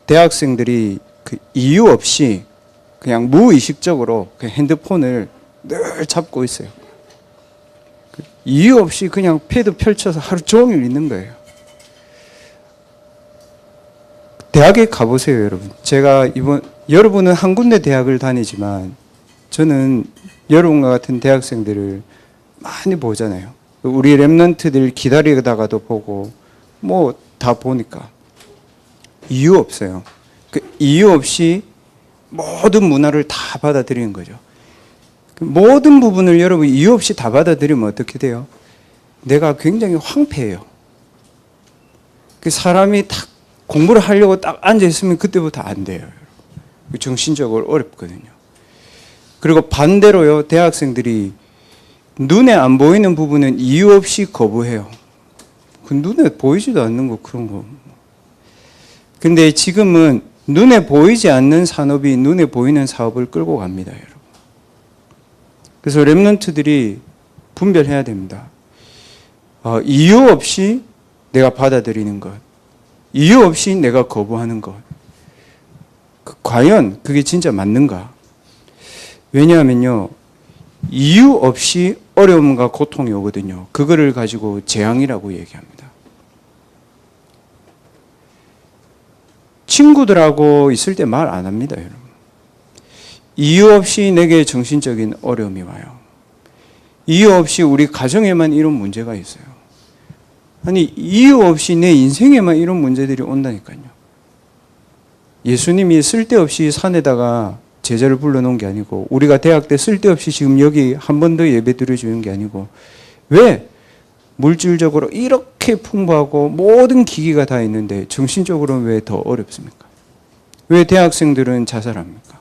대학생들이 그 이유 없이 그냥 무의식적으로 그 핸드폰을 늘 잡고 있어요. 이유 없이 그냥 패드 펼쳐서 하루 종일 있는 거예요. 대학에 가보세요, 여러분. 제가 여러분은 한 군데 대학을 다니지만 저는 여러분과 같은 대학생들을 많이 보잖아요. 우리 랩런트들 기다리다가도 보고 뭐 다 보니까 이유 없어요. 그 이유 없이 모든 문화를 다 받아들이는 거죠. 모든 부분을 여러분 이유 없이 다 받아들이면 어떻게 돼요? 내가 굉장히 황폐해요. 그 사람이 딱 공부를 하려고 딱 앉아있으면 그때부터 안 돼요. 정신적으로 어렵거든요. 그리고 반대로요, 대학생들이 눈에 안 보이는 부분은 이유 없이 거부해요. 그 눈에 보이지도 않는 거, 그런 거. 근데 지금은 눈에 보이지 않는 산업이 눈에 보이는 사업을 끌고 갑니다, 여러분. 그래서 랩런트들이 분별해야 됩니다. 이유 없이 내가 받아들이는 것, 이유 없이 내가 거부하는 것, 과연 그게 진짜 맞는가? 왜냐하면요, 이유 없이 어려움과 고통이 오거든요. 그거를 가지고 재앙이라고 얘기합니다. 친구들하고 있을 때 말 안 합니다, 여러분. 이유 없이 내게 정신적인 어려움이 와요. 이유 없이 우리 가정에만 이런 문제가 있어요. 아니, 이유 없이 내 인생에만 이런 문제들이 온다니까요. 예수님이 쓸데없이 산에다가 제자를 불러놓은 게 아니고, 우리가 대학 때 쓸데없이 지금 여기 한 번 더 예배 드려주는 게 아니고, 왜 물질적으로 이렇게 풍부하고 모든 기기가 다 있는데 정신적으로는 왜 더 어렵습니까? 왜 대학생들은 자살합니까?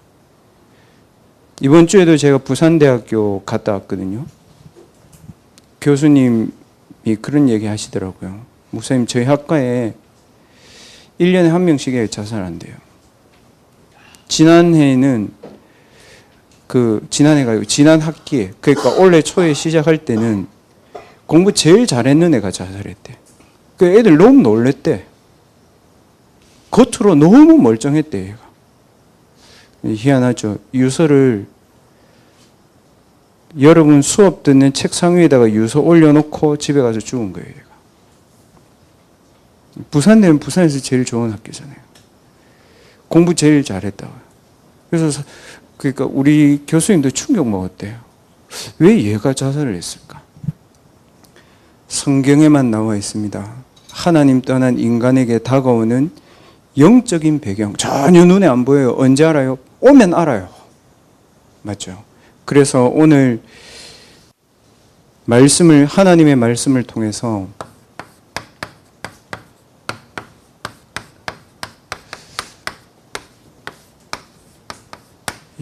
이번 주에도 제가 부산대학교 갔다 왔거든요. 교수님이 그런 얘기 하시더라고요. 목사님, 저희 학과에 1년에 한 명씩 자살한대요. 지난해에는 지난해가 지난 학기에, 그러니까 올해 초에 시작할 때는 공부 제일 잘했는 애가 자살했대. 그 애들 너무 놀랬대. 겉으로 너무 멀쩡했대, 얘가. 희한하죠. 유서를 여러분 수업 듣는 책상 위에다가 유서 올려놓고 집에 가서 죽은 거예요, 얘가. 부산대는 부산에서 제일 좋은 학교잖아요. 공부 제일 잘했다고요. 그래서 그러니까 우리 교수님도 충격 먹었대요. 왜 얘가 자살을 했을까? 성경에만 나와 있습니다. 하나님 떠난 인간에게 다가오는 영적인 배경, 전혀 눈에 안 보여요. 언제 알아요? 오면 알아요. 맞죠? 그래서 오늘 하나님의 말씀을 통해서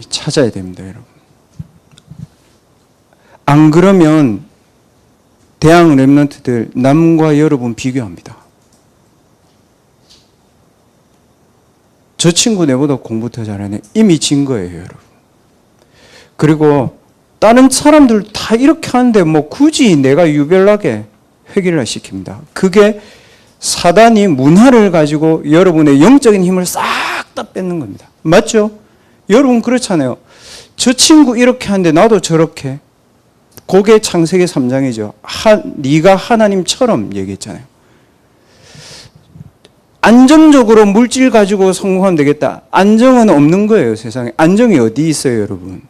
찾아야 됩니다, 여러분. 안 그러면 대학 랩런트들 남과 여러분 비교합니다. 저 친구 내보다 공부 더 잘하네. 이미 진 거예요, 여러분. 그리고 다른 사람들 다 이렇게 하는데 뭐 굳이 내가 유별나게 회개를 시킵니다. 그게 사단이 문화를 가지고 여러분의 영적인 힘을 싹 다 뺏는 겁니다. 맞죠? 여러분 그렇잖아요. 저 친구 이렇게 하는데 나도 저렇게. 그게 창세기 3장이죠. 네가 하나님처럼 얘기했잖아요. 안정적으로 물질 가지고 성공하면 되겠다. 안정은 없는 거예요, 세상에. 안정이 어디 있어요, 여러분?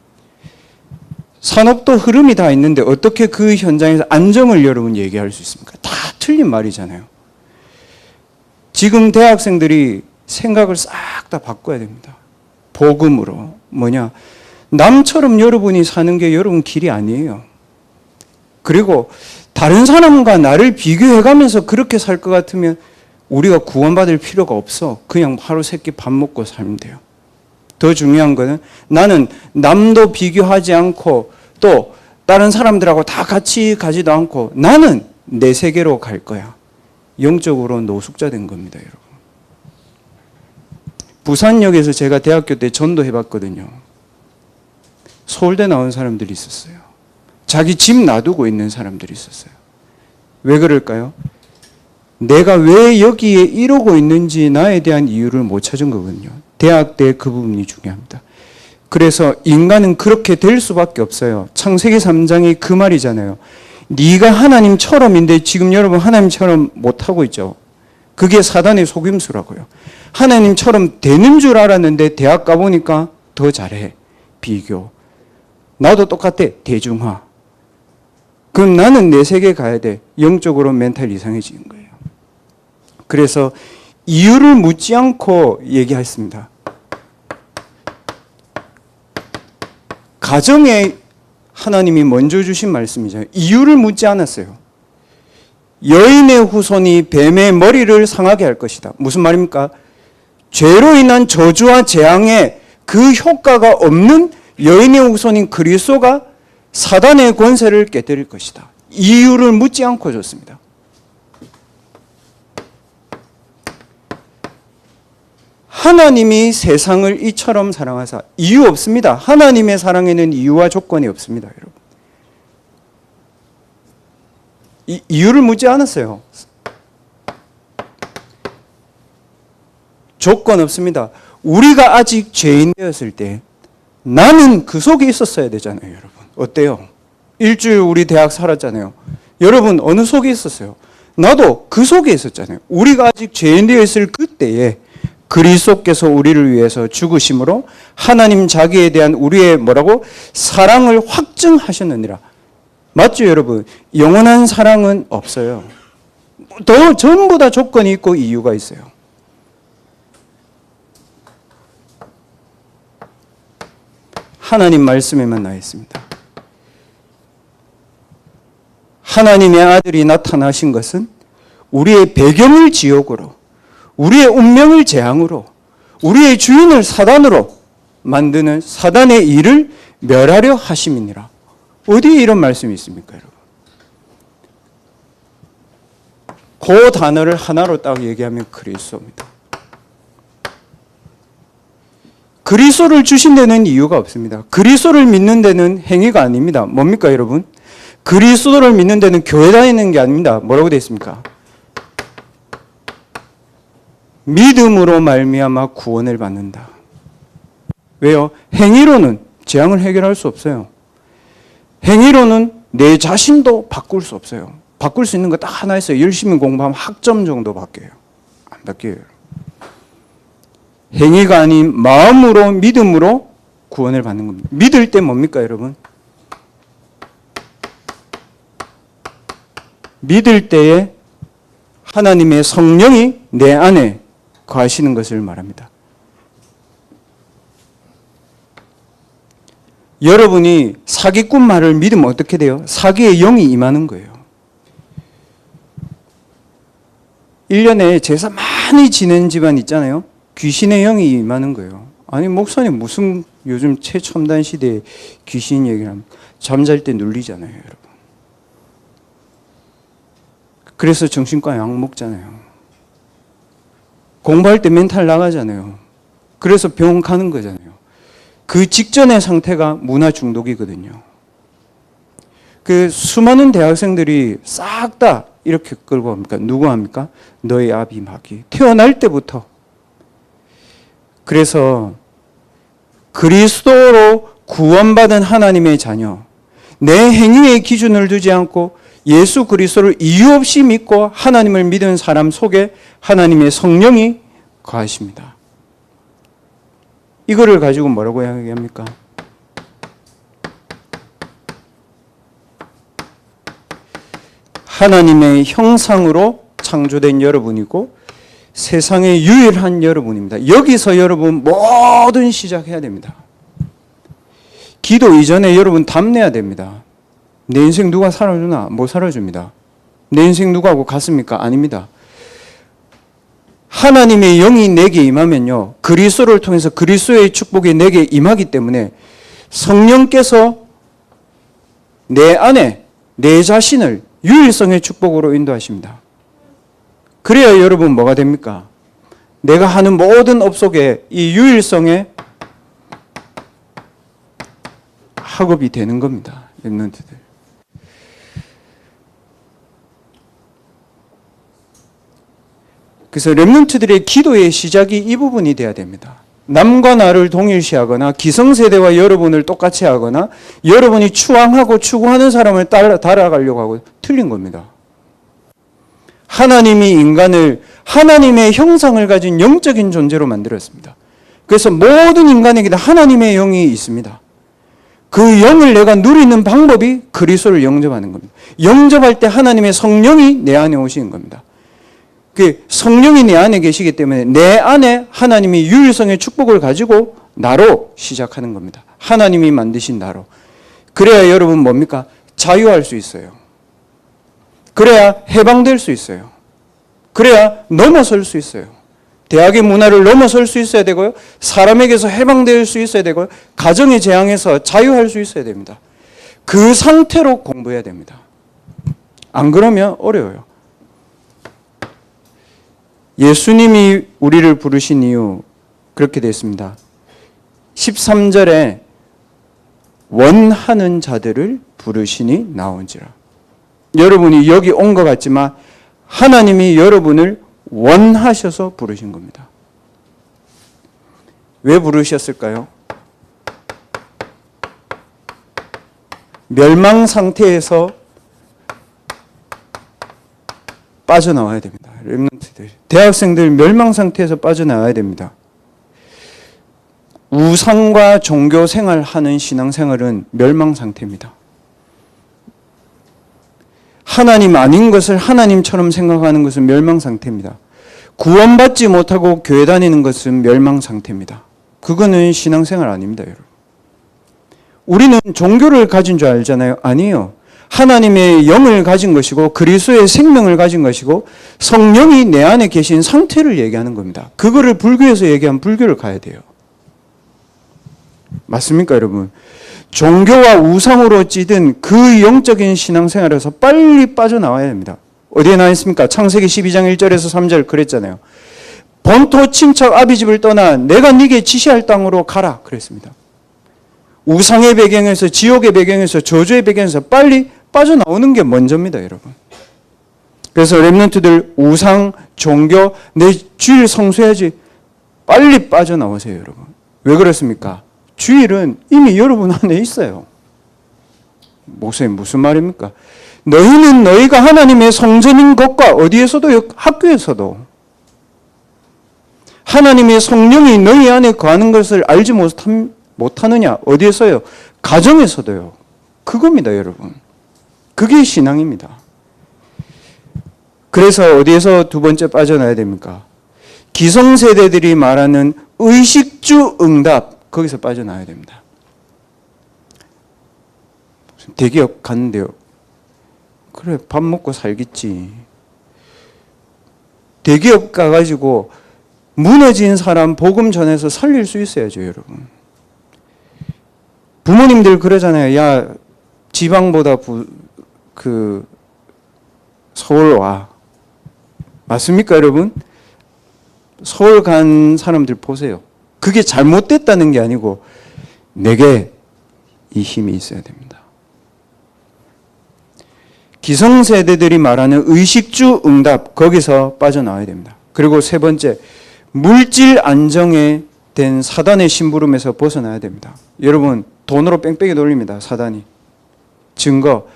산업도 흐름이 다 있는데 어떻게 그 현장에서 안정을 여러분 얘기할 수 있습니까? 다 틀린 말이잖아요. 지금 대학생들이 생각을 싹 다 바꿔야 됩니다. 복음으로. 뭐냐? 남처럼 여러분이 사는 게 여러분 길이 아니에요. 그리고 다른 사람과 나를 비교해가면서 그렇게 살 것 같으면 우리가 구원받을 필요가 없어. 그냥 하루 세끼 밥 먹고 살면 돼요. 더 중요한 거는 나는 남도 비교하지 않고 또 다른 사람들하고 다 같이 가지도 않고 나는 내 세계로 갈 거야. 영적으로 노숙자 된 겁니다, 여러분. 부산역에서 제가 대학교 때 전도해봤거든요. 서울대 나온 사람들이 있었어요. 자기 집 놔두고 있는 사람들이 있었어요. 왜 그럴까요? 내가 왜 여기에 이러고 있는지 나에 대한 이유를 못 찾은 거거든요. 대학 때 그 부분이 중요합니다. 그래서 인간은 그렇게 될 수밖에 없어요. 창세기 3장이 그 말이잖아요. 네가 하나님처럼인데 지금 여러분 하나님처럼 못하고 있죠. 그게 사단의 속임수라고요. 하나님처럼 되는 줄 알았는데 대학 가보니까 더 잘해. 비교. 나도 똑같아. 대중화. 그럼 나는 내 세계 가야 돼. 영적으로 멘탈 이상해지는 거예요. 그래서 이유를 묻지 않고 얘기했습니다. 가정에 하나님이 먼저 주신 말씀이죠. 이유를 묻지 않았어요. 여인의 후손이 뱀의 머리를 상하게 할 것이다. 무슨 말입니까? 죄로 인한 저주와 재앙에 그 효과가 없는 여인의 후손인 그리스도가 사단의 권세를 깨뜨릴 것이다. 이유를 묻지 않고 줬습니다. 하나님이 세상을 이처럼 사랑하사 이유 없습니다. 하나님의 사랑에는 이유와 조건이 없습니다, 여러분. 이유를 묻지 않았어요. 조건 없습니다. 우리가 아직 죄인 되었을 때 나는 그 속에 있었어야 되잖아요, 여러분. 어때요? 일주일 우리 대학 살았잖아요. 여러분 어느 속에 있었어요? 나도 그 속에 있었잖아요. 우리가 아직 죄인 되어 있을 그때에 그리스도께서 우리를 위해서 죽으심으로 하나님 자기에 대한 우리의 뭐라고? 사랑을 확증하셨느니라. 맞죠, 여러분? 영원한 사랑은 없어요. 전부 다 조건이 있고 이유가 있어요. 하나님 말씀에만 나 있습니다. 하나님의 아들이 나타나신 것은 우리의 배경을 지옥으로, 우리의 운명을 재앙으로, 우리의 주인을 사단으로 만드는 사단의 일을 멸하려 하심이니라. 어디에 이런 말씀이 있습니까, 여러분? 그 단어를 하나로 딱 얘기하면 그리스도입니다. 그리스도를 주신 데는 이유가 없습니다. 그리스도를 믿는 데는 행위가 아닙니다. 뭡니까, 여러분? 그리스도를 믿는 데는 교회 다니는 게 아닙니다. 뭐라고 되어 있습니까? 믿음으로 말미암아 구원을 받는다. 왜요? 행위로는 재앙을 해결할 수 없어요. 행위로는 내 자신도 바꿀 수 없어요. 바꿀 수 있는 거 딱 하나 있어요. 열심히 공부하면 학점 정도 바뀌어요. 안 바뀌어요. 행위가 아닌 마음으로 믿음으로 구원을 받는 겁니다. 믿을 때 뭡니까, 여러분? 믿을 때에 하나님의 성령이 내 안에 거하시는 것을 말합니다. 여러분이 사기꾼 말을 믿으면 어떻게 돼요? 사기의 영이 임하는 거예요. 1년에 제사 많이 지낸 집안 있잖아요. 귀신의 영이 임하는 거예요. 아니 목사님 무슨 요즘 최첨단 시대에 귀신 얘기를 하면 잠잘 때 눌리잖아요, 여러분. 그래서 정신과 약 먹잖아요. 공부할 때 멘탈 나가잖아요. 그래서 병원 가는 거잖아요. 그 직전의 상태가 문화 중독이거든요. 그 수많은 대학생들이 싹 다 이렇게 끌고 갑니까? 누구 합니까? 너의 아비 마귀. 태어날 때부터. 그래서 그리스도로 구원받은 하나님의 자녀, 내 행위의 기준을 두지 않고 예수 그리스도를 이유 없이 믿고 하나님을 믿은 사람 속에 하나님의 성령이 거하십니다. 이거를 가지고 뭐라고 이야기합니까? 하나님의 형상으로 창조된 여러분이고 세상의 유일한 여러분입니다. 여기서 여러분 모든 시작해야 됩니다. 기도 이전에 여러분 답내야 됩니다. 내 인생 누가 살아주나? 못 살아줍니다. 내 인생 누구하고 같습니까? 아닙니다. 하나님의 영이 내게 임하면요, 그리스도를 통해서 그리스도의 축복이 내게 임하기 때문에 성령께서 내 안에 내 자신을 유일성의 축복으로 인도하십니다. 그래야 여러분 뭐가 됩니까? 내가 하는 모든 업 속에 이 유일성의 학업이 되는 겁니다. 랩런트들. 그래서 렘넌트들의 기도의 시작이 이 부분이 돼야 됩니다. 남과 나를 동일시하거나 기성세대와 여러분을 똑같이 하거나 여러분이 추앙하고 추구하는 사람을 따라가려고 하고 틀린 겁니다. 하나님이 인간을 하나님의 형상을 가진 영적인 존재로 만들었습니다. 그래서 모든 인간에게 하나님의 영이 있습니다. 그 영을 내가 누리는 방법이 그리스도를 영접하는 겁니다. 영접할 때 하나님의 성령이 내 안에 오시는 겁니다. 그 성령이 내 안에 계시기 때문에 내 안에 하나님이 유일성의 축복을 가지고 나로 시작하는 겁니다. 하나님이 만드신 나로. 그래야 여러분 뭡니까? 자유할 수 있어요. 그래야 해방될 수 있어요. 그래야 넘어설 수 있어요. 대학의 문화를 넘어설 수 있어야 되고요. 사람에게서 해방될 수 있어야 되고요. 가정의 재앙에서 자유할 수 있어야 됩니다. 그 상태로 공부해야 됩니다. 안 그러면 어려워요. 예수님이 우리를 부르신 이유 그렇게 됐습니다. 13절에 원하는 자들을 부르시니 나온지라. 여러분이 여기 온 것 같지만 하나님이 여러분을 원하셔서 부르신 겁니다. 왜 부르셨을까요? 멸망 상태에서 빠져나와야 됩니다. 렘넌트들, 대학생들 멸망 상태에서 빠져나와야 됩니다. 우상과 종교 생활하는 신앙생활은 멸망 상태입니다. 하나님 아닌 것을 하나님처럼 생각하는 것은 멸망 상태입니다. 구원받지 못하고 교회 다니는 것은 멸망 상태입니다. 그거는 신앙생활 아닙니다, 여러분. 우리는 종교를 가진 줄 알잖아요. 아니에요. 하나님의 영을 가진 것이고 그리스도의 생명을 가진 것이고 성령이 내 안에 계신 상태를 얘기하는 겁니다. 그거를 불교에서 얘기하면 불교를 가야 돼요. 맞습니까, 여러분? 종교와 우상으로 찌든 그 영적인 신앙생활에서 빨리 빠져나와야 됩니다. 어디에 나와 있습니까? 창세기 12장 1절에서 3절 그랬잖아요. 본토 친척 아비집을 떠나 내가 네게 지시할 땅으로 가라 그랬습니다. 우상의 배경에서, 지옥의 배경에서, 저주의 배경에서 빨리 빠져나오는 게 먼저입니다, 여러분. 그래서 렘넌트들 우상, 종교, 내 주일 성수해야지 빨리 빠져나오세요, 여러분. 왜 그렇습니까? 주일은 이미 여러분 안에 있어요. 목사님 무슨 말입니까? 너희는 너희가 하나님의 성전인 것과 어디에서도, 학교에서도 하나님의 성령이 너희 안에 거하는 것을 알지 못하느냐? 어디에서요? 가정에서도요. 그겁니다, 여러분. 그게 신앙입니다. 그래서 어디에서 두 번째 빠져나야 됩니까? 기성세대들이 말하는 의식주 응답, 거기서 빠져나야 됩니다. 대기업 갔는데요. 그래, 밥 먹고 살겠지. 대기업 가가지고 무너진 사람 복음 전해서 살릴 수 있어야죠, 여러분. 부모님들 그러잖아요. 야, 지방보다 서울 와. 맞습니까, 여러분? 서울 간 사람들 보세요. 그게 잘못됐다는 게 아니고 내게 이 힘이 있어야 됩니다. 기성세대들이 말하는 의식주 응답, 거기서 빠져나와야 됩니다. 그리고 세 번째, 물질 안정에 된 사단의 심부름에서 벗어나야 됩니다. 여러분, 돈으로 뺑뺑이 돌립니다, 사단이. 증거.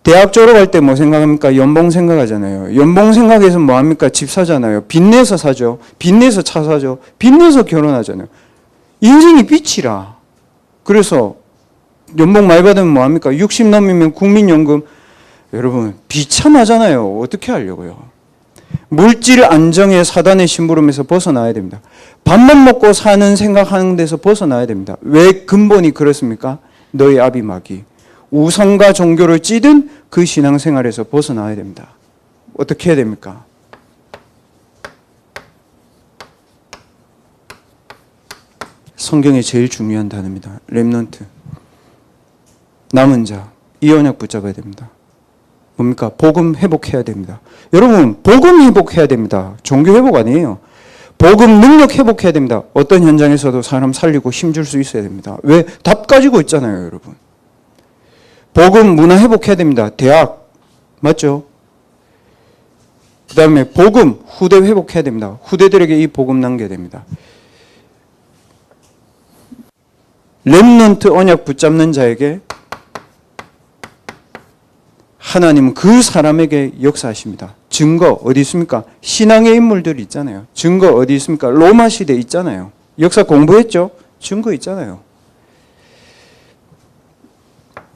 대학 졸업할 때 뭐 생각합니까? 연봉 생각하잖아요. 연봉 생각해서 뭐 합니까? 집 사잖아요. 빚내서 사죠. 빚내서 차 사죠. 빚내서 결혼하잖아요. 인생이 빚이라. 그래서 연봉 많이 받으면 뭐 합니까? 60 넘으면 국민연금. 여러분, 비참하잖아요. 어떻게 하려고요? 물질 안정의 사단의 심부름에서 벗어나야 됩니다. 밥만 먹고 사는 생각하는 데서 벗어나야 됩니다. 왜 근본이 그렇습니까? 너희 아비마귀. 우상과 종교를 찌든 그 신앙생활에서 벗어나야 됩니다. 어떻게 해야 됩니까? 성경에 제일 중요한 단어입니다. 렘넌트. 남은 자. 이 언약 붙잡아야 됩니다. 뭡니까? 복음 회복해야 됩니다. 여러분, 복음 회복해야 됩니다. 종교 회복 아니에요. 복음 능력 회복해야 됩니다. 어떤 현장에서도 사람 살리고 힘줄 수 있어야 됩니다. 왜? 답 가지고 있잖아요, 여러분. 복음 문화 회복해야 됩니다. 대학, 맞죠? 그 다음에 복음, 후대 회복해야 됩니다. 후대들에게 이 복음 남겨야 됩니다. 렘넌트 언약 붙잡는 자에게 하나님은 그 사람에게 역사하십니다. 증거 어디 있습니까? 신앙의 인물들 있잖아요. 증거 어디 있습니까? 로마 시대 있잖아요. 역사 공부했죠? 증거 있잖아요.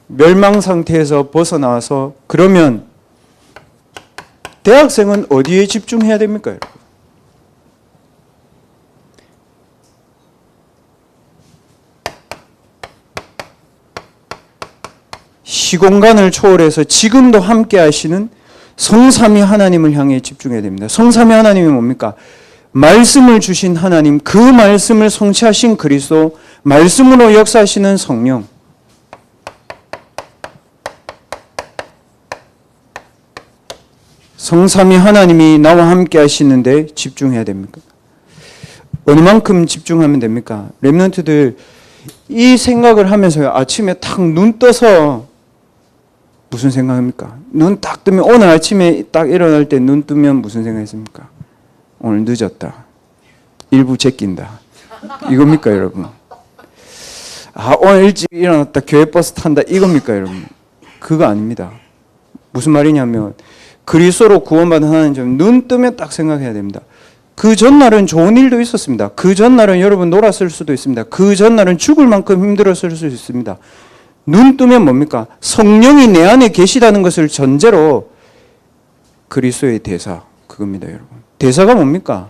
멸망 상태에서 벗어나와서 그러면 대학생은 어디에 집중해야 됩니까, 여러분? 시공간을 초월해서 지금도 함께 하시는 성삼위 하나님을 향해 집중해야 됩니다. 성삼위 하나님이 뭡니까? 말씀을 주신 하나님, 그 말씀을 성취하신 그리스도, 말씀으로 역사하시는 성령. 성삼위 하나님이 나와 함께 하시는데 집중해야 됩니까? 어느 만큼 집중하면 됩니까? 렘넌트들 이 생각을 하면서 아침에 탁 눈 떠서 무슨 생각입니까? 눈 딱 뜨면, 오늘 아침에 딱 일어날 때 눈 뜨면 무슨 생각했습니까? 오늘 늦었다. 일부 제낀다. 이겁니까, 여러분? 아, 오늘 일찍 일어났다. 교회 버스 탄다. 이겁니까, 여러분? 그거 아닙니다. 무슨 말이냐면 그리스도로 구원받은 하나님 좀 눈 뜨면 딱 생각해야 됩니다. 그 전날은 좋은 일도 있었습니다. 그 전날은 여러분 놀았을 수도 있습니다. 그 전날은 죽을 만큼 힘들었을 수 있습니다. 눈 뜨면 뭡니까? 성령이 내 안에 계시다는 것을 전제로 그리스도의 대사, 그겁니다, 여러분. 대사가 뭡니까?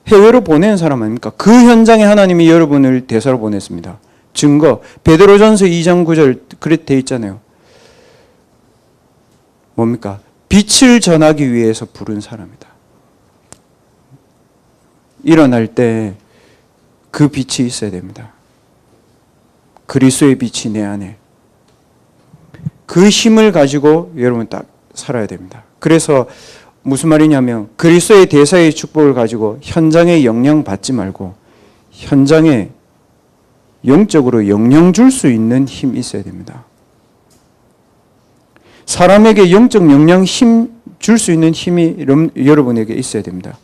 해외로 보내는 사람 아닙니까? 그 현장에 하나님이 여러분을 대사로 보냈습니다. 증거, 베드로전서 2장 9절 그렇게 돼 있잖아요. 뭡니까? 빛을 전하기 위해서 부른 사람이다. 일어날 때 그 빛이 있어야 됩니다. 그리스도의 빛이 내 안에. 그 힘을 가지고 여러분 딱 살아야 됩니다. 그래서 무슨 말이냐면 그리스도의 대사의 축복을 가지고 현장에 영향 받지 말고 현장에 영적으로 영향 줄 수 있는 힘이 있어야 됩니다. 사람에게 영적 영향 힘 줄 수 있는 힘이 여러분에게 있어야 됩니다.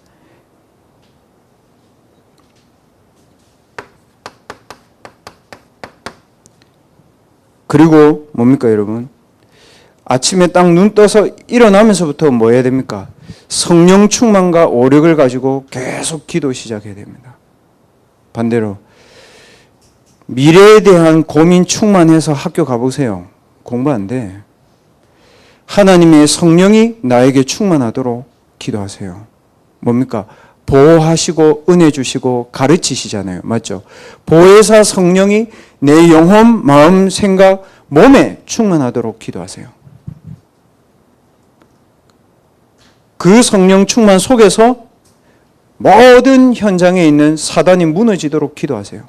그리고 뭡니까, 여러분? 아침에 딱 눈 떠서 일어나면서부터 뭐 해야 됩니까? 성령 충만과 오력을 가지고 계속 기도 시작해야 됩니다. 반대로 미래에 대한 고민 충만해서 학교 가보세요. 공부 안 돼. 하나님의 성령이 나에게 충만하도록 기도하세요. 뭡니까? 보호하시고 은혜 주시고 가르치시잖아요. 맞죠? 보혜사 성령이 내 영혼, 마음, 생각, 몸에 충만하도록 기도하세요. 그 성령 충만 속에서 모든 현장에 있는 사단이 무너지도록 기도하세요.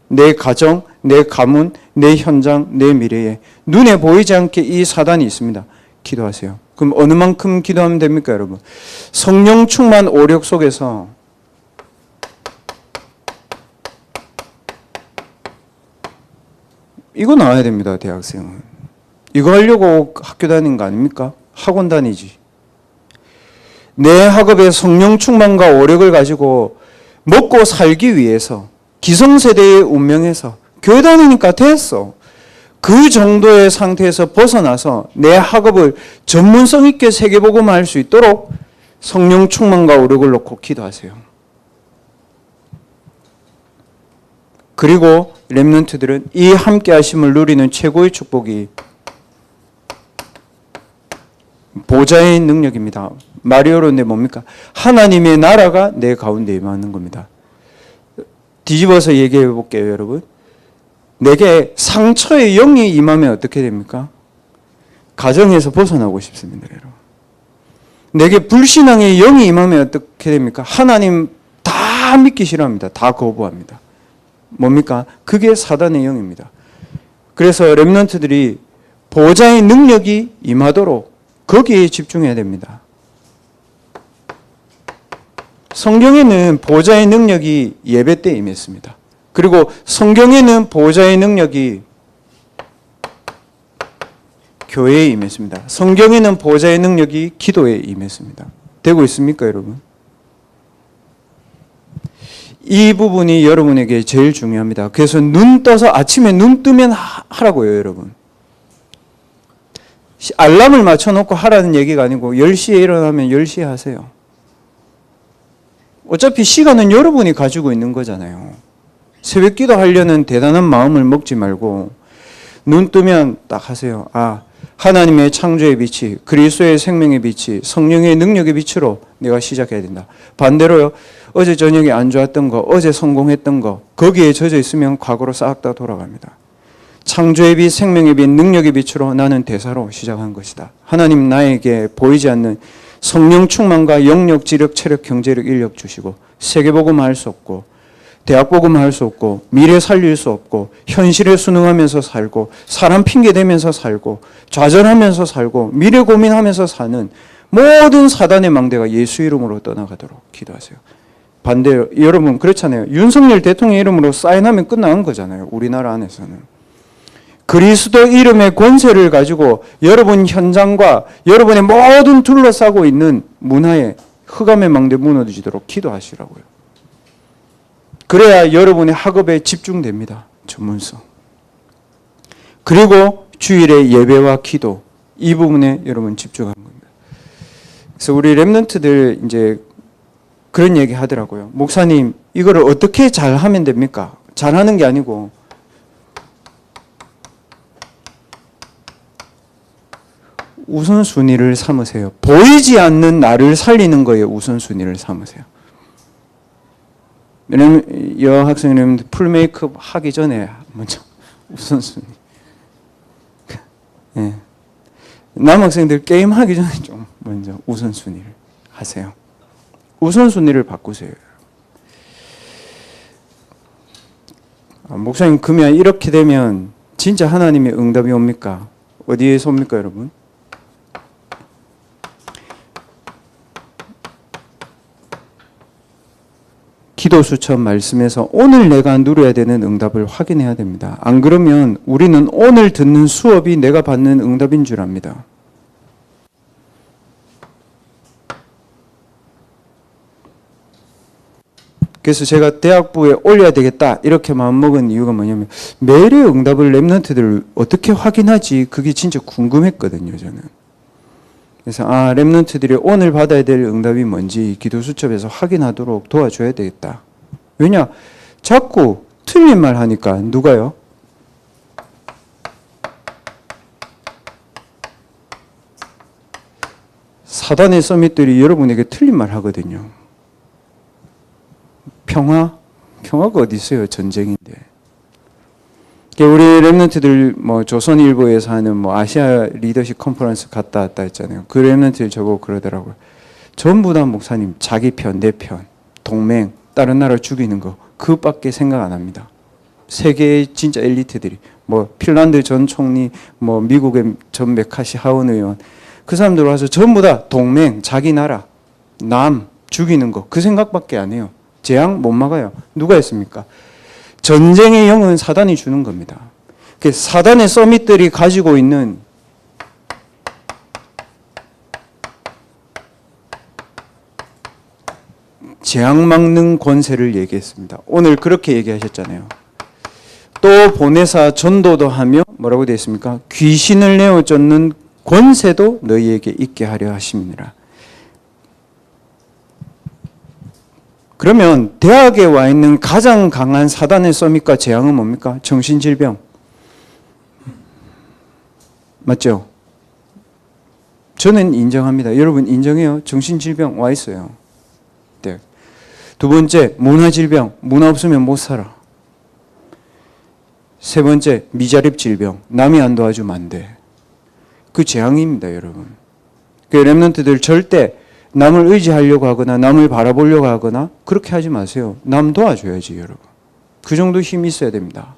내 가정, 내 가문, 내 현장, 내 미래에 눈에 보이지 않게 이 사단이 있습니다. 기도하세요. 그럼 어느 만큼 기도하면 됩니까, 여러분? 성령 충만 오력 속에서 이거 나와야 됩니다, 대학생은. 이거 하려고 학교 다니는 거 아닙니까? 학원 다니지. 내 학업에 성령 충만과 오력을 가지고 먹고 살기 위해서 기성세대의 운명에서 교회 다니니까 됐어. 그 정도의 상태에서 벗어나서 내 학업을 전문성 있게 세계복음화할 수 있도록 성령 충만과 오력을 놓고 기도하세요. 그리고 렘넌트들은 이 함께 하심을 누리는 최고의 축복이 보좌의 능력입니다. 마리오로인데 뭡니까? 하나님의 나라가 내 가운데 임하는 겁니다. 뒤집어서 얘기해 볼게요, 여러분. 내게 상처의 영이 임하면 어떻게 됩니까? 가정에서 벗어나고 싶습니다, 여러분. 내게 불신앙의 영이 임하면 어떻게 됩니까? 하나님 다 믿기 싫어합니다. 다 거부합니다. 뭡니까? 그게 사단의 영입니다. 그래서 렘넌트들이 보좌의 능력이 임하도록 거기에 집중해야 됩니다. 성경에는 보좌의 능력이 예배 때 임했습니다. 그리고 성경에는 보좌의 능력이 교회에 임했습니다. 성경에는 보좌의 능력이 기도에 임했습니다. 되고 있습니까, 여러분? 이 부분이 여러분에게 제일 중요합니다. 그래서 눈 떠서 아침에 눈 뜨면 하라고요, 여러분. 알람을 맞춰놓고 하라는 얘기가 아니고 10시에 일어나면 10시에 하세요. 어차피 시간은 여러분이 가지고 있는 거잖아요. 새벽 기도 하려는 대단한 마음을 먹지 말고 눈 뜨면 딱 하세요. 아, 하나님의 창조의 빛이, 그리스도의 생명의 빛이, 성령의 능력의 빛으로 내가 시작해야 된다. 반대로요. 어제 저녁에 안 좋았던 거, 어제 성공했던 거, 거기에 젖어 있으면 과거로 싹 다 돌아갑니다. 창조의 빛, 생명의 빛, 능력의 빛으로 나는 대사로 시작한 것이다. 하나님 나에게 보이지 않는 성령 충만과 영력, 지력, 체력, 경제력, 인력 주시고 세계복음 할 수 없고 대학복음 할 수 없고 미래 살릴 수 없고 현실에 순응하면서 살고 사람 핑계대면서 살고 좌절하면서 살고 미래 고민하면서 사는 모든 사단의 망대가 예수 이름으로 떠나가도록 기도하세요. 반대로 여러분 그렇잖아요. 윤석열 대통령 이름으로 사인하면 끝나는 거잖아요. 우리나라 안에서는. 그리스도 이름의 권세를 가지고 여러분 현장과 여러분의 모든 둘러싸고 있는 문화의 흑암의 망대 무너지도록 기도하시라고요. 그래야 여러분의 학업에 집중됩니다. 전문성. 그리고 주일의 예배와 기도 이 부분에 여러분 집중하는 겁니다. 그래서 우리 렘넌트들 이제 그런 얘기 하더라고요. 목사님 이거를 어떻게 잘하면 됩니까? 잘하는 게 아니고 우선순위를 삼으세요. 보이지 않는 나를 살리는 거에 우선순위를 삼으세요. 왜냐면 여학생 여러분들 풀 메이크업 하기 전에 먼저 우선순위. 예. 남학생들 게임 하기 전에 좀 먼저 우선순위를 하세요. 우선순위를 바꾸세요. 목사님 그러면 이렇게 되면 진짜 하나님의 응답이 옵니까? 어디에서 옵니까, 여러분? 기도 수첩 말씀에서 오늘 내가 누려야 되는 응답을 확인해야 됩니다. 안 그러면 우리는 오늘 듣는 수업이 내가 받는 응답인 줄 압니다. 그래서 제가 대학부에 올려야 되겠다 이렇게 마음먹은 이유가 뭐냐면 매일의 응답을 렘넌트들 어떻게 확인하지 그게 진짜 궁금했거든요. 저는. 그래서 렘넌트들이 오늘 받아야 될 응답이 뭔지 기도 수첩에서 확인하도록 도와줘야 되겠다. 왜냐? 자꾸 틀린 말 하니까 누가요? 사단의 서밋들이 여러분에게 틀린 말 하거든요. 평화가 어디 있어요? 전쟁인데. 우리 렘넌트들 조선일보에서 하는 아시아 리더십 컨퍼런스 갔다 왔다 했잖아요. 그 렘넌트들 저보고 그러더라고요. 전부 다 목사님 자기 편, 내 편, 동맹, 다른 나라 죽이는 거 그것밖에 생각 안 합니다. 세계의 진짜 엘리트들이 핀란드 전 총리, 미국의 전 메카시 하원 의원 그 사람들 와서 전부 다 동맹, 자기 나라, 남 죽이는 거 그 생각밖에 안 해요. 재앙 못 막아요. 누가 했습니까? 전쟁의 영은 사단이 주는 겁니다. 사단의 서밋들이 가지고 있는 재앙 막는 권세를 얘기했습니다. 오늘 그렇게 얘기하셨잖아요. 또 보내사 전도도 하며 뭐라고 되어 있습니까? 귀신을 내어 쫓는 권세도 너희에게 있게 하려 하심이니라. 그러면 대학에 와 있는 가장 강한 사단의 서밋과 재앙은 뭡니까? 정신질병. 맞죠? 저는 인정합니다. 여러분 인정해요. 정신질병 와 있어요. 네. 두 번째, 문화질병. 문화 없으면 못 살아. 세 번째, 미자립 질병. 남이 안 도와주면 안 돼. 그 재앙입니다, 여러분. 그 렘넌트들 절대 남을 의지하려고 하거나 남을 바라보려고 하거나 그렇게 하지 마세요. 남 도와줘야지, 여러분. 그 정도 힘이 있어야 됩니다.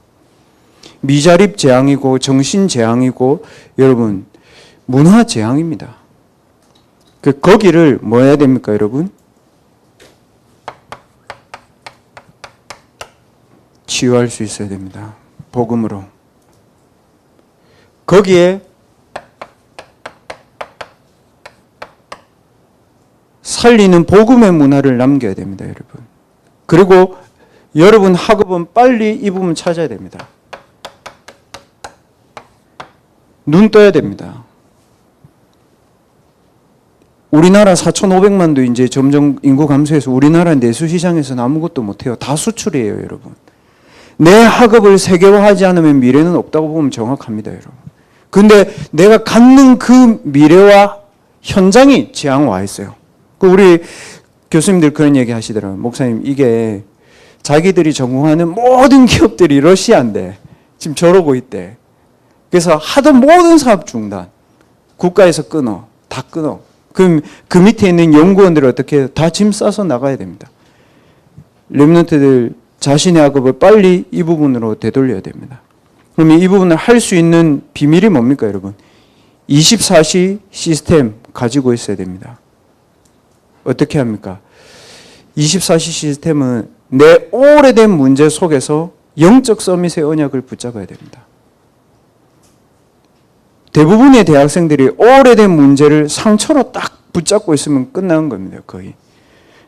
미자립 재앙이고 정신 재앙이고 여러분 문화 재앙입니다. 거기를 뭐 해야 됩니까, 여러분? 치유할 수 있어야 됩니다. 복음으로. 거기에 살리는 복음의 문화를 남겨야 됩니다, 여러분. 그리고 여러분 학업은 빨리 이 부분 찾아야 됩니다. 눈 떠야 됩니다. 우리나라 4,500만도 이제 점점 인구 감소해서 우리나라 내수 시장에서는 아무것도 못해요. 다 수출이에요, 여러분. 내 학업을 세계화하지 않으면 미래는 없다고 보면 정확합니다, 여러분. 근데 내가 갖는 그 미래와 현장이 지향 와 있어요. 우리 교수님들 그런 얘기 하시더라고요. 목사님, 이게 자기들이 전공하는 모든 기업들이 러시아인데 지금 저러고 있대. 그래서 하던 모든 사업 중단. 국가에서 끊어. 다 끊어. 그럼 그 밑에 있는 연구원들을 어떻게 해요? 다 짐 싸서 나가야 됩니다. 렘넌트들 자신의 학업을 빨리 이 부분으로 되돌려야 됩니다. 그러면 이 부분을 할 수 있는 비밀이 뭡니까, 여러분? 24시 시스템 가지고 있어야 됩니다. 어떻게 합니까? 24시 시스템은 내 오래된 문제 속에서 영적 서밋의 언약을 붙잡아야 됩니다. 대부분의 대학생들이 오래된 문제를 상처로 딱 붙잡고 있으면 끝나는 겁니다, 거의.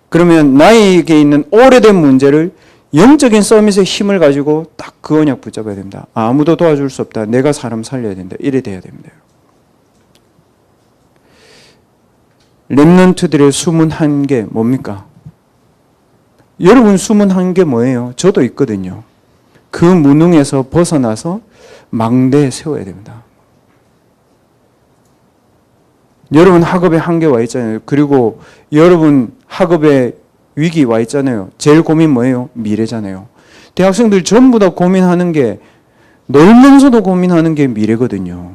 그러면 나에게 있는 오래된 문제를 영적인 서밋의 힘을 가지고 딱 그 언약 붙잡아야 됩니다. 아무도 도와줄 수 없다. 내가 사람 살려야 된다. 이래 돼야 됩니다. 렘넌트들의 숨은 한계 뭡니까? 여러분 숨은 한계 뭐예요? 저도 있거든요. 그 무능에서 벗어나서 망대에 세워야 됩니다. 여러분 학업에 한계 와 있잖아요. 그리고 여러분 학업에 위기 와 있잖아요. 제일 고민 뭐예요? 미래잖아요. 대학생들 전부 다 고민하는 게 놀면서도 고민하는 게 미래거든요.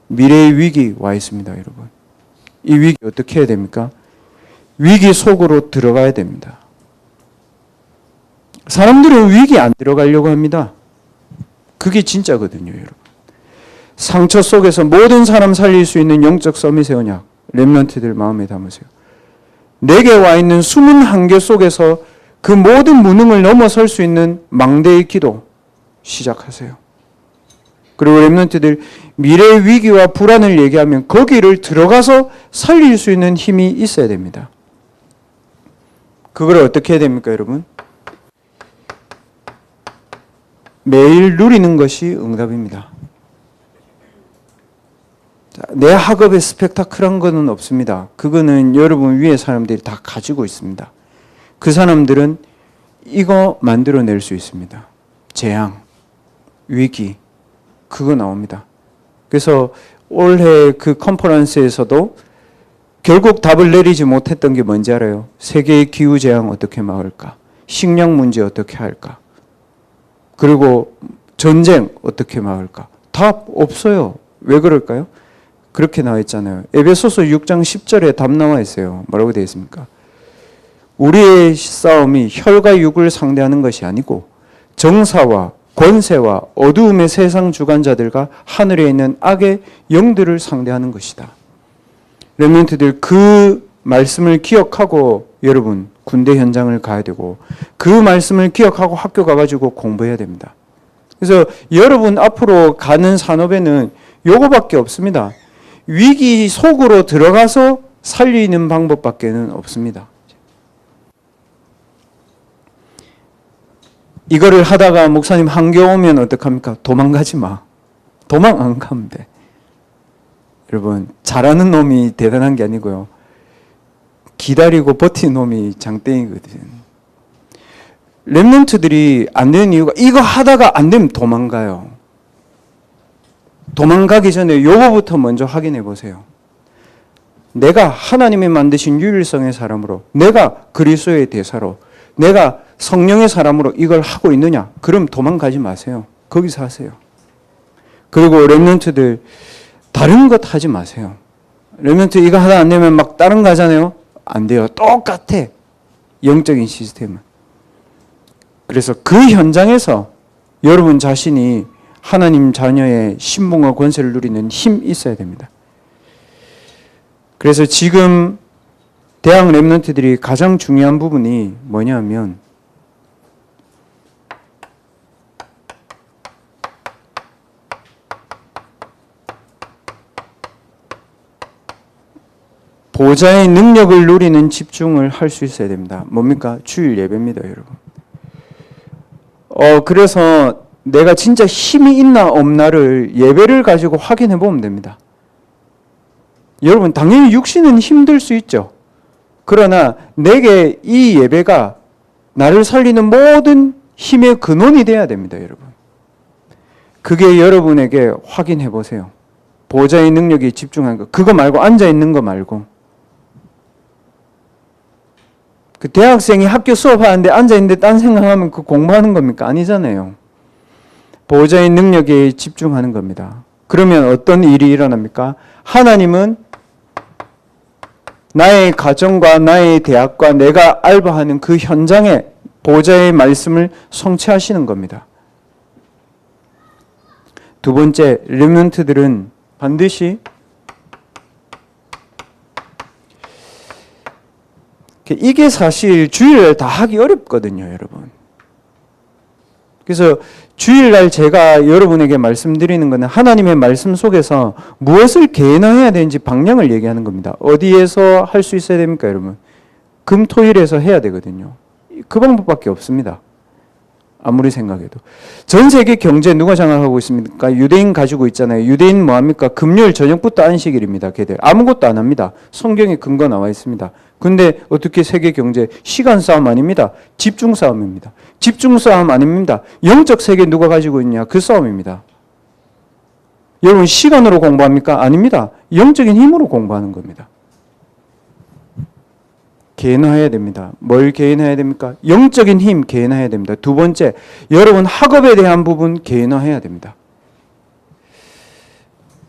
미래의 위기 와 있습니다, 여러분. 이 위기 어떻게 해야 됩니까? 위기 속으로 들어가야 됩니다. 사람들은 위기 안 들어가려고 합니다. 그게 진짜거든요, 여러분. 상처 속에서 모든 사람 살릴 수 있는 영적 서밋의 언약, 렘넌트들 마음에 담으세요. 내게 와 있는 숨은 한계 속에서 그 모든 무능을 넘어설 수 있는 망대의 기도 시작하세요. 그리고 렘넌트들 미래의 위기와 불안을 얘기하면 거기를 들어가서 살릴 수 있는 힘이 있어야 됩니다. 그걸 어떻게 해야 됩니까, 여러분? 매일 누리는 것이 응답입니다. 내 학업에 스펙타클한 거는 없습니다. 그거는 여러분 위에 사람들이 다 가지고 있습니다. 그 사람들은 이거 만들어낼 수 있습니다. 재앙, 위기, 그거 나옵니다. 그래서 올해 그 컨퍼런스에서도 결국 답을 내리지 못했던 게 뭔지 알아요? 세계의 기후재앙 어떻게 막을까? 식량 문제 어떻게 할까? 그리고 전쟁 어떻게 막을까? 답 없어요. 왜 그럴까요? 그렇게 나와 있잖아요. 에베소서 6장 10절에 답 나와 있어요. 뭐라고 되어 있습니까? 우리의 싸움이 혈과 육을 상대하는 것이 아니고 정사와 권세와 어두움의 세상 주관자들과 하늘에 있는 악의 영들을 상대하는 것이다. 렘넌트들 그 말씀을 기억하고 여러분 군대 현장을 가야 되고 그 말씀을 기억하고 학교 가가지고 공부해야 됩니다. 그래서 여러분 앞으로 가는 산업에는 요거밖에 없습니다. 위기 속으로 들어가서 살리는 방법밖에는 없습니다. 이거를 하다가 목사님 한겨 오면 어떡합니까? 도망가지 마. 도망 안 가면 돼. 여러분 잘하는 놈이 대단한 게 아니고요. 기다리고 버티는 놈이 장땡이거든. 렘넌트들이 안 되는 이유가 이거 하다가 안 되면 도망가요. 도망가기 전에 요거부터 먼저 확인해 보세요. 내가 하나님이 만드신 유일성의 사람으로, 내가 그리스도의 대사로, 내가 성령의 사람으로 이걸 하고 있느냐? 그럼 도망가지 마세요. 거기서 하세요. 그리고 렘넌트들 다른 것 하지 마세요. 렘넌트 이거 하다 안 되면 막 다른 거 하잖아요. 안 돼요. 똑같아. 영적인 시스템은. 그래서 그 현장에서 여러분 자신이 하나님 자녀의 신분과 권세를 누리는 힘이 있어야 됩니다. 그래서 지금 대학 렘넌트들이 가장 중요한 부분이 뭐냐면 보좌의 능력을 누리는 집중을 할 수 있어야 됩니다. 뭡니까? 주일 예배입니다, 여러분. 그래서 내가 진짜 힘이 있나 없나를 예배를 가지고 확인해 보면 됩니다. 여러분, 당연히 육신은 힘들 수 있죠. 그러나 내게 이 예배가 나를 살리는 모든 힘의 근원이 돼야 됩니다, 여러분. 그게 여러분에게 확인해 보세요. 보좌의 능력에 집중하는 거. 그거 말고 앉아있는 거 말고. 그 대학생이 학교 수업하는데 앉아있는데 딴 생각하면 그 공부하는 겁니까? 아니잖아요. 보좌의 능력에 집중하는 겁니다. 그러면 어떤 일이 일어납니까? 하나님은 나의 가정과 나의 대학과 내가 알바하는 그 현장에 보좌의 말씀을 성취하시는 겁니다. 두 번째, 렘넌트들은 반드시 이게 사실 주일날 다 하기 어렵거든요, 여러분. 그래서 주일날 제가 여러분에게 말씀드리는 것은 하나님의 말씀 속에서 무엇을 개인화해야 되는지 방향을 얘기하는 겁니다. 어디에서 할 수 있어야 됩니까, 여러분? 금, 토, 일에서 해야 되거든요. 그 방법밖에 없습니다. 아무리 생각해도. 전 세계 경제 누가 장악하고 있습니까? 유대인 가지고 있잖아요. 유대인 뭐합니까? 금요일 저녁부터 안식일입니다. 걔들 아무것도 안 합니다. 성경에 근거 나와 있습니다. 근데 어떻게 세계 경제? 시간 싸움 아닙니다. 집중 싸움입니다. 집중 싸움 아닙니다. 영적 세계 누가 가지고 있냐? 그 싸움입니다. 여러분 시간으로 공부합니까? 아닙니다. 영적인 힘으로 공부하는 겁니다. 개인화해야 됩니다. 뭘 개인화해야 됩니까? 영적인 힘 개인화해야 됩니다. 두 번째, 여러분 학업에 대한 부분 개인화해야 됩니다.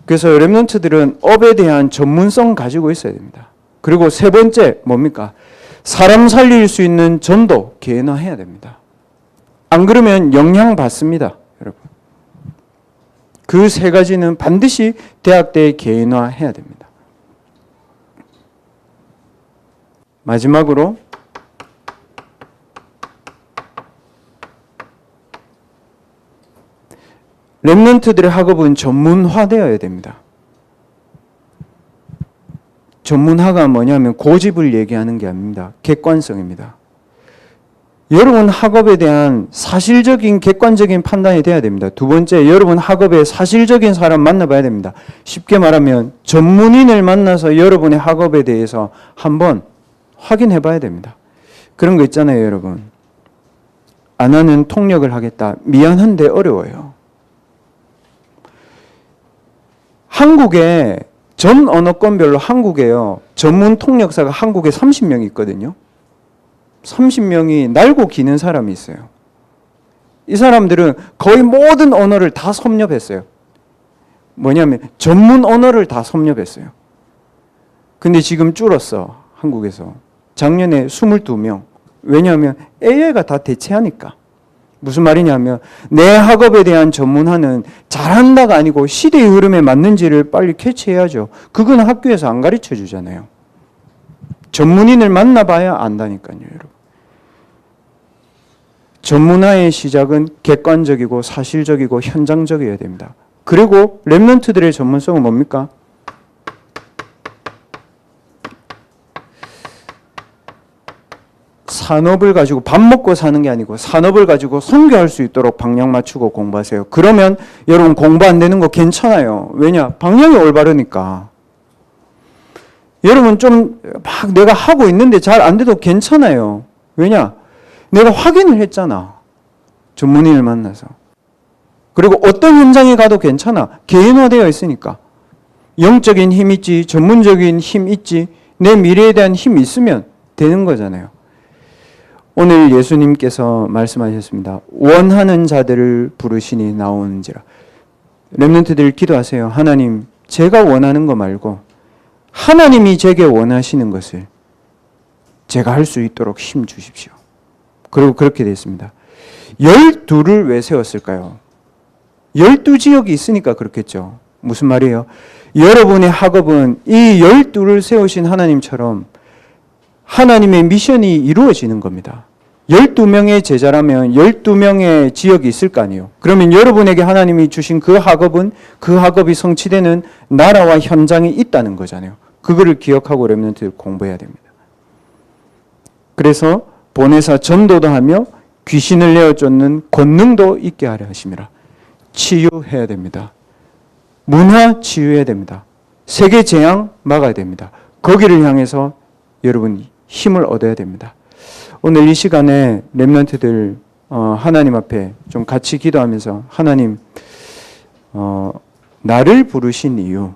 그래서 렘넌트들은 업에 대한 전문성 가지고 있어야 됩니다. 그리고 세 번째 뭡니까? 사람 살릴 수 있는 전도 개인화해야 됩니다. 안 그러면 영향받습니다, 여러분. 그 세 가지는 반드시 대학 때 개인화해야 됩니다. 마지막으로 렘넌트들의 학업은 전문화되어야 됩니다. 전문화가 뭐냐면 고집을 얘기하는 게 아닙니다. 객관성입니다. 여러분 학업에 대한 사실적인 객관적인 판단이 돼야 됩니다. 두 번째, 여러분 학업에 사실적인 사람 만나봐야 됩니다. 쉽게 말하면 전문인을 만나서 여러분의 학업에 대해서 한번 확인해 봐야 됩니다. 그런 거 있잖아요, 여러분. 안 하는 통역을 하겠다. 미안한데 어려워요. 한국에 전 언어권별로 한국에요. 전문 통역사가 한국에 30명 있거든요. 30명이 날고 기는 사람이 있어요. 이 사람들은 거의 모든 언어를 다 섭렵했어요. 뭐냐면 전문 언어를 다 섭렵했어요. 근데 지금 줄었어, 한국에서. 작년에 22명. 왜냐하면 AI가 다 대체하니까. 무슨 말이냐면 내 학업에 대한 전문화는 잘한다가 아니고 시대의 흐름에 맞는지를 빨리 캐치해야죠. 그건 학교에서 안 가르쳐 주잖아요. 전문인을 만나봐야 안다니까요, 여러분. 전문화의 시작은 객관적이고 사실적이고 현장적이어야 됩니다. 그리고 렘넌트들의 전문성은 뭡니까? 산업을 가지고 밥 먹고 사는 게 아니고 산업을 가지고 선교할 수 있도록 방향 맞추고 공부하세요. 그러면 여러분 공부 안 되는 거 괜찮아요. 왜냐? 방향이 올바르니까. 여러분 좀 막 내가 하고 있는데 잘 안 돼도 괜찮아요. 왜냐? 내가 확인을 했잖아. 전문인을 만나서. 그리고 어떤 현장에 가도 괜찮아. 개인화되어 있으니까. 영적인 힘 있지, 전문적인 힘 있지, 내 미래에 대한 힘이 있으면 되는 거잖아요. 오늘 예수님께서 말씀하셨습니다. 원하는 자들을 부르시니 나오는지라. 렘넌트들 기도하세요. 하나님, 제가 원하는 거 말고 하나님이 제게 원하시는 것을 제가 할 수 있도록 힘 주십시오. 그리고 그렇게 됐습니다. 12를 왜 세웠을까요? 12지역이 있으니까 그렇겠죠. 무슨 말이에요? 여러분의 학업은 이 12를 세우신 하나님처럼 하나님의 미션이 이루어지는 겁니다. 12명의 제자라면 12명의 지역이 있을 거 아니에요. 그러면 여러분에게 하나님이 주신 그 학업은 그 학업이 성취되는 나라와 현장이 있다는 거잖아요. 그거를 기억하고 렘넌트들 공부해야 됩니다. 그래서 보내사 전도도 하며 귀신을 내어 쫓는 권능도 있게 하려 하심이라. 치유해야 됩니다. 문화 치유해야 됩니다. 세계 재앙 막아야 됩니다. 거기를 향해서 여러분 힘을 얻어야 됩니다. 오늘 이 시간에 렘넌트들 하나님 앞에 좀 같이 기도하면서 하나님 나를 부르신 이유,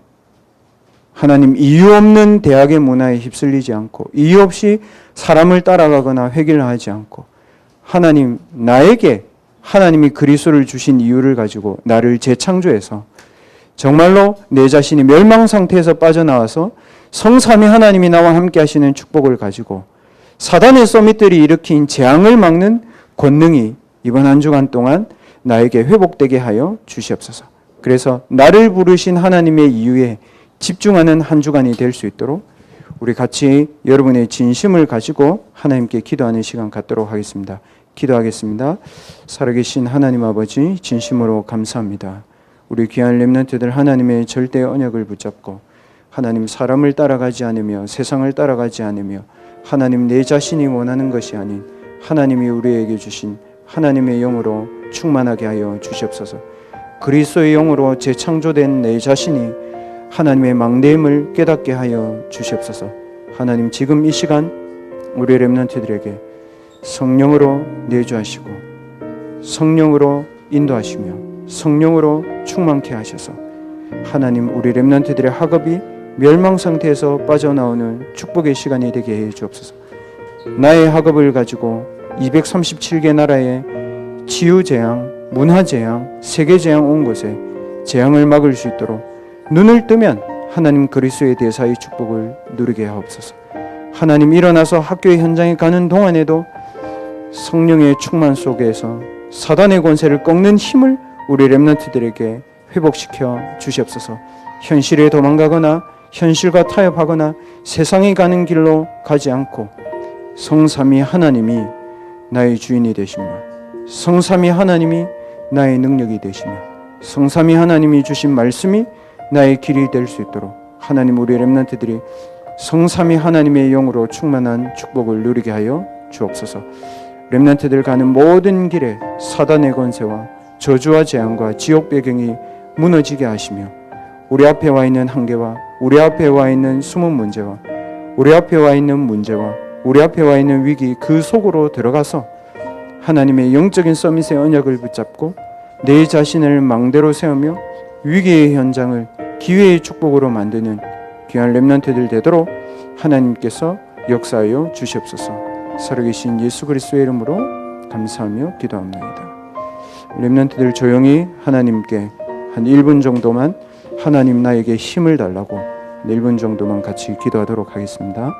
하나님 이유 없는 대학의 문화에 휩쓸리지 않고 이유 없이 사람을 따라가거나 회개를 하지 않고 하나님 나에게 하나님이 그리스도를 주신 이유를 가지고 나를 재창조해서 정말로 내 자신이 멸망 상태에서 빠져나와서 성삼위 하나님이 나와 함께 하시는 축복을 가지고 사단의 서밋들이 일으킨 재앙을 막는 권능이 이번 한 주간 동안 나에게 회복되게 하여 주시옵소서. 그래서 나를 부르신 하나님의 이유에 집중하는 한 주간이 될 수 있도록 우리 같이 여러분의 진심을 가지고 하나님께 기도하는 시간 갖도록 하겠습니다. 기도하겠습니다. 살아계신 하나님 아버지 진심으로 감사합니다. 우리 귀한 렘넌트들 하나님의 절대 언약을 붙잡고 하나님 사람을 따라가지 않으며 세상을 따라가지 않으며 하나님 내 자신이 원하는 것이 아닌 하나님이 우리에게 주신 하나님의 영으로 충만하게 하여 주시옵소서. 그리스도의 영으로 재창조된 내 자신이 하나님의 망대임을 깨닫게 하여 주시옵소서. 하나님 지금 이 시간 우리 렘넌트들에게 성령으로 내주하시고 성령으로 인도하시며 성령으로 충만케 하셔서 하나님 우리 렘넌트들의 학업이 멸망 상태에서 빠져나오는 축복의 시간이 되게 해 주옵소서. 나의 학업을 가지고 237개 나라의 치유재앙, 문화재앙, 세계재앙 온 곳에 재앙을 막을 수 있도록 눈을 뜨면 하나님 그리스도의 대사의 축복을 누리게 하옵소서. 하나님 일어나서 학교의 현장에 가는 동안에도 성령의 충만 속에서 사단의 권세를 꺾는 힘을 우리 렘넌트들에게 회복시켜 주시옵소서. 현실에 도망가거나 현실과 타협하거나 세상이 가는 길로 가지 않고 성삼위 하나님이 나의 주인이 되시며 성삼위 하나님이 나의 능력이 되시며 성삼위 하나님이 주신 말씀이 나의 길이 될 수 있도록 하나님 우리 렘넌트들이 성삼위 하나님의 영으로 충만한 축복을 누리게 하여 주옵소서. 렘넌트들 가는 모든 길에 사단의 권세와 저주와 재앙과 지옥 배경이 무너지게 하시며 우리 앞에 와 있는 한계와 우리 앞에 와 있는 숨은 문제와 우리 앞에 와 있는 문제와 우리 앞에 와 있는 위기 그 속으로 들어가서 하나님의 영적인 서밋의 언약을 붙잡고 내 자신을 망대로 세우며 위기의 현장을 기회의 축복으로 만드는 귀한 렘넌트들 되도록 하나님께서 역사하여 주시옵소서. 살아계신 예수 그리스도의 이름으로 감사하며 기도합니다. 렘넌트들 조용히 하나님께 한 1분 정도만 하나님 나에게 힘을 달라고 1분 정도만 같이 기도하도록 하겠습니다.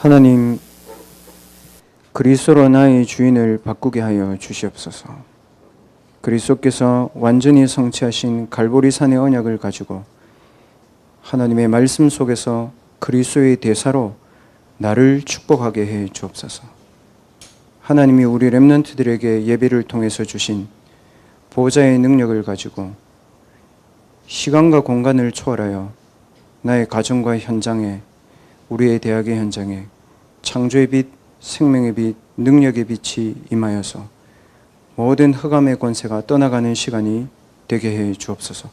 하나님 그리스도로 나의 주인을 바꾸게 하여 주시옵소서. 그리스도께서 완전히 성취하신 갈보리산의 언약을 가지고 하나님의 말씀 속에서 그리스도의 대사로 나를 축복하게 해 주옵소서. 하나님이 우리 렘넌트들에게 예배를 통해서 주신 보호자의 능력을 가지고 시간과 공간을 초월하여 나의 가정과 현장에, 우리의 대학의 현장에 창조의 빛, 생명의 빛, 능력의 빛이 임하여서 모든 흑암의 권세가 떠나가는 시간이 되게 해 주옵소서.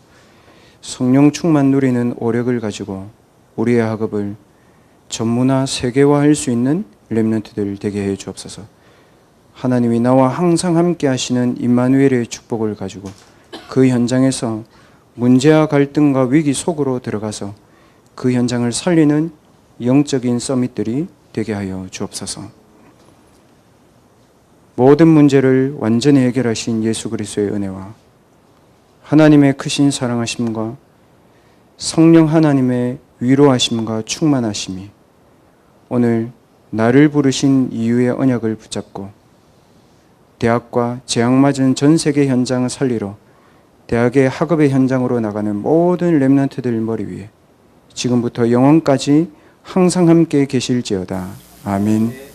성령 충만 누리는 오력을 가지고 우리의 학업을 전문화 세계화할 수 있는 렘넌트들 되게 해 주옵소서. 하나님이 나와 항상 함께 하시는 임마누엘의 축복을 가지고 그 현장에서 문제와 갈등과 위기 속으로 들어가서 그 현장을 살리는 영적인 서밋들이 되게 하여 주옵소서. 모든 문제를 완전히 해결하신 예수 그리스도의 은혜와 하나님의 크신 사랑하심과 성령 하나님의 위로하심과 충만하심이 오늘 나를 부르신 이유의 언약을 붙잡고 대학과 재앙맞은 전 세계 현장을 살리러 대학의 학업의 현장으로 나가는 모든 렘넌트들 머리 위에 지금부터 영원까지 항상 함께 계실지어다. 아멘.